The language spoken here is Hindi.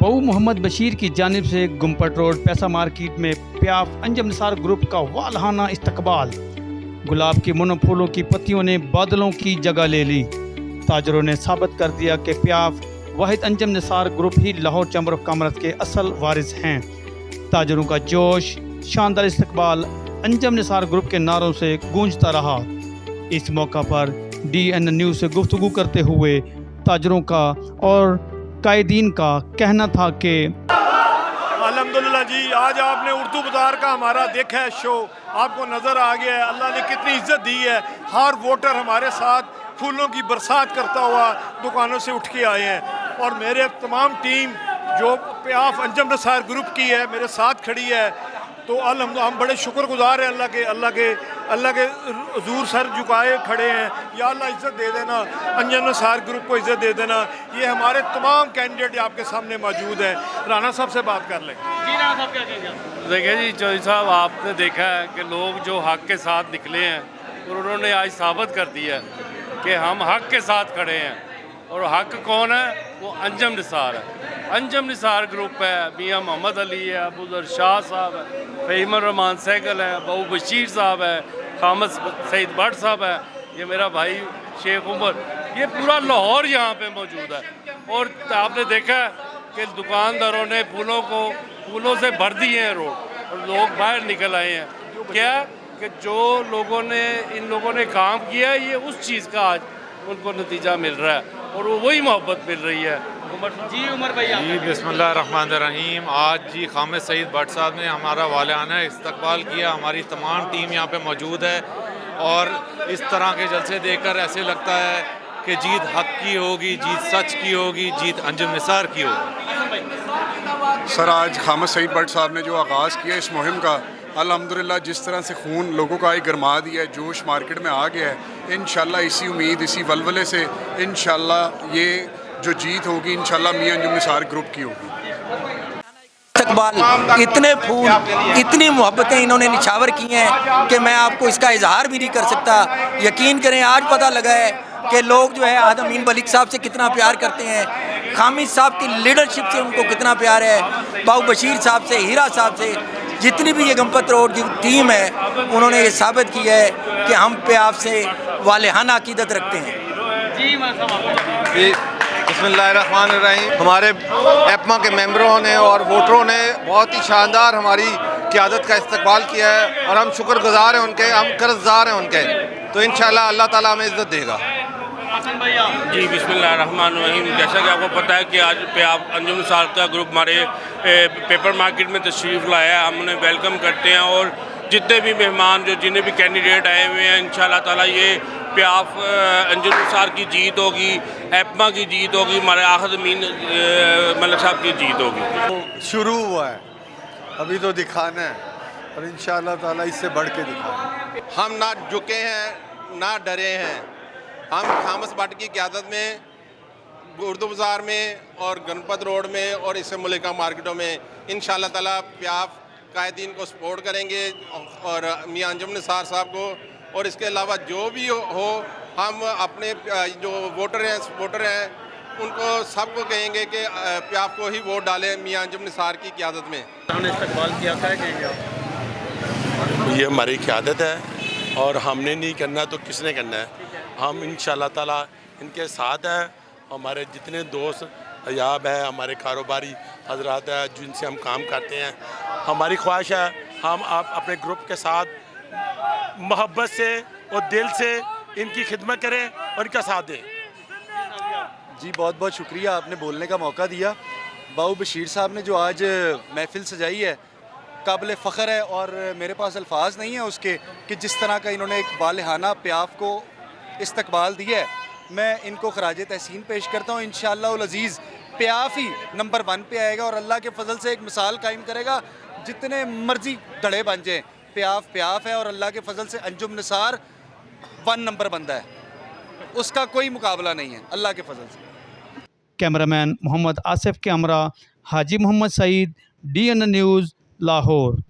बऊ मोहम्मद बशीर की जानिब से गुम्पट रोड पैसा मार्केट में प्याफ अंजम निसार ग्रुप का वालहाना इस्तकबाल। गुलाब के मुनम फूलों की पत्तियों ने बादलों की जगह ले ली। ताजरों ने साबित कर दिया कि प्याफ वाहिद अंजम निसार ग्रुप ही लाहौर चैम्बर ऑफ कॉमर्स के असल वारिस हैं। ताजरों का जोश, शानदार इस्तकबाल अंजम निसार ग्रुप के नारों से गूंजता रहा। इस मौका पर DN न्यूज़ से गुफ्तगू करते हुए ताजरों का और कायदीन का कहना था कि अल्हम्दुलिल्लाह जी, आज आपने उर्दू बाज़ार का हमारा देखा है शो, आपको नज़र आ गया है अल्लाह ने कितनी इज्जत दी है। हर वोटर हमारे साथ फूलों की बरसात करता हुआ दुकानों से उठ के आए हैं और मेरे तमाम टीम जो प्याफ अंजम निसार ग्रुप की है मेरे साथ खड़ी है। तो हम बड़े शुक्रगुजार हैं अल्लाह के हजूर सर झुकाए खड़े हैं। या अल्लाह इज़्ज़त दे देना, अंजम निसार ग्रुप को इज़्ज़त दे देना। ये हमारे तमाम कैंडिडेट आपके सामने मौजूद हैं। राना साहब से बात कर लें। जी राना साहब क्या कहेंगे? देखिए जी चौधरी साहब, आपने देखा है कि लोग जो हक के साथ निकले हैं और उन्होंने आज साबित कर दिया कि हम हक के साथ खड़े हैं। और हक कौन है? वो अंजम निसार है। अंजम निसार ग्रुप है, मियाँ मोहम्मद अली है, अबूजर शाह साहब है, फ़हीमुर रहमान सहगल है, बऊ बशीर साहब है, खामद सईद भट्ट साहब है, ये मेरा भाई शेख उमर, ये पूरा लाहौर यहाँ पे मौजूद है। और आपने देखा कि दुकानदारों ने फूलों से भर दिए हैं रोड और लोग बाहर निकल आए हैं। क्या कि जो इन लोगों ने काम किया है, ये उस चीज़ का आज उनको नतीजा मिल रहा है और वही मोहब्बत मिल रही है। उमर भैया जी बिस्मिल्लाहिर्रहमानिर्रहीम। आज जी खामद सईद भट्ट साहब ने हमारा वालियाना इस्तकबाल किया। हमारी तमाम टीम यहाँ पे मौजूद है और इस तरह के जलसे देखकर ऐसे लगता है कि जीत हक की होगी, जीत सच की होगी, जीत अंजम निसार की होगी। सर, आज खामद सईद भट्ट साहब ने जो आगाज़ किया इस मुहिम का, अल्हम्दुलिल्लाह जिस तरह से खून लोगों का एक गरमा दिया है, जोश मार्केट में आ गया है। इंशाल्लाह इसी उम्मीद, इसी वलवले से इंशाल्लाह ये जो जीत होगी इंशाल्लाह मियां अंजुम निसार ग्रुप की होगी। इस्तकबाल, इतने फूल, इतनी मोहब्बतें इन्होंने निछावर की हैं कि मैं आपको इसका इजहार भी नहीं कर सकता। यकीन करें, आज पता लगा है कि लोग जो है आदम अमीन मलिक साहब से कितना प्यार करते हैं, खामिद साहब की लीडरशिप से उनको कितना प्यार है, बऊ बशीर साहब से, हीरा साहब से, जितनी भी ये गम्पत रोड की टीम है उन्होंने ये साबित किया है कि हम प्याफ से वालिहाना अकीदत रखते हैं। जी बिस्मिल्लाहिर्रहमानिर्रहीम। हमारे एपमा के मेंबरों ने और वोटरों ने बहुत ही शानदार हमारी क़यादत का इस्तकबाल किया है और हम शुक्रगुजार हैं उनके, हम कर्जदार हैं उनके। तो इंशाल्लाह अल्लाह ताला हमें इज़्ज़त देगा। जी बिस्मिल्लाहिर्रहमानिर्रहीम। जैसा कि आपको पता है कि आज प्याफ अंजुम निसार का ग्रुप हमारे पेपर मार्केट में तशरीफ़ लाया है। हम उन्हें वेलकम करते हैं और जितने भी मेहमान जितने भी कैंडिडेट आए हुए हैं, इंशाल्लाह ताला ये प्याफ अंजुम निसार की जीत होगी, एपमा की जीत होगी, हमारे आखिर अमीन मलिक साहब की जीत होगी। तो शुरू हुआ है, अभी तो दिखाना है और इंशाल्लाह ताला इससे बढ़ के दिखाएंगे। हम ना झुके हैं ना डरे हैं। हम खामद भट्ट की क़यादत में उर्दू बाज़ार में और गणपत रोड में और इससे मुल्का मार्केटों में इंशाल्लाह ताला प्याफ कायदीन को सपोर्ट करेंगे और मियां अंजुम निसार साहब को। और इसके अलावा जो भी हो, हम अपने जो वोटर हैं, सपोर्टर हैं, उनको सबको कहेंगे कि प्याफ को ही वोट डालें मियां अंजुम निसार की क़यादत में। इस्तकबाल किया, क्या कहेंगे आप? ये हमारी क़यादत है और हमने नहीं करना तो किसने करना है। हम इंशाल्लाह ताला इनके साथ हैं। हमारे जितने दोस्त अयाब है, हमारे कारोबारी हजरात है जिनसे हम काम करते हैं, हमारी ख्वाहिश है हम आप अपने ग्रुप के साथ मोहब्बत से और दिल से इनकी खिदमत करें और इनका साथ दें। जी बहुत बहुत शुक्रिया, आपने बोलने का मौका दिया। बऊ बशीर साहब ने जो आज महफिल सजाई है काबिल फ़ख्र है और मेरे पास अल्फाज नहीं है उसके कि जिस तरह का इन्होंने एक वालिहाना प्याफ को इस्तकबाल दिया है। मैं इनको खराज तहसीन पेश करता हूँ। इंशाअल्लाह अज़ीज़ प्याफ ही नंबर 1 पे आएगा और अल्लाह के फजल से एक मिसाल कायम करेगा। जितने मर्जी धड़े बन जाएँ, प्याफ है और अल्लाह के फजल से अंजुम निसार 1 नंबर बंदा है, उसका कोई मुकाबला नहीं है अल्लाह के फजल से। कैमरामैन मोहम्मद आसिफ के हमरा, हाजी मोहम्मद सईद, DN न्यूज़, लाहौर।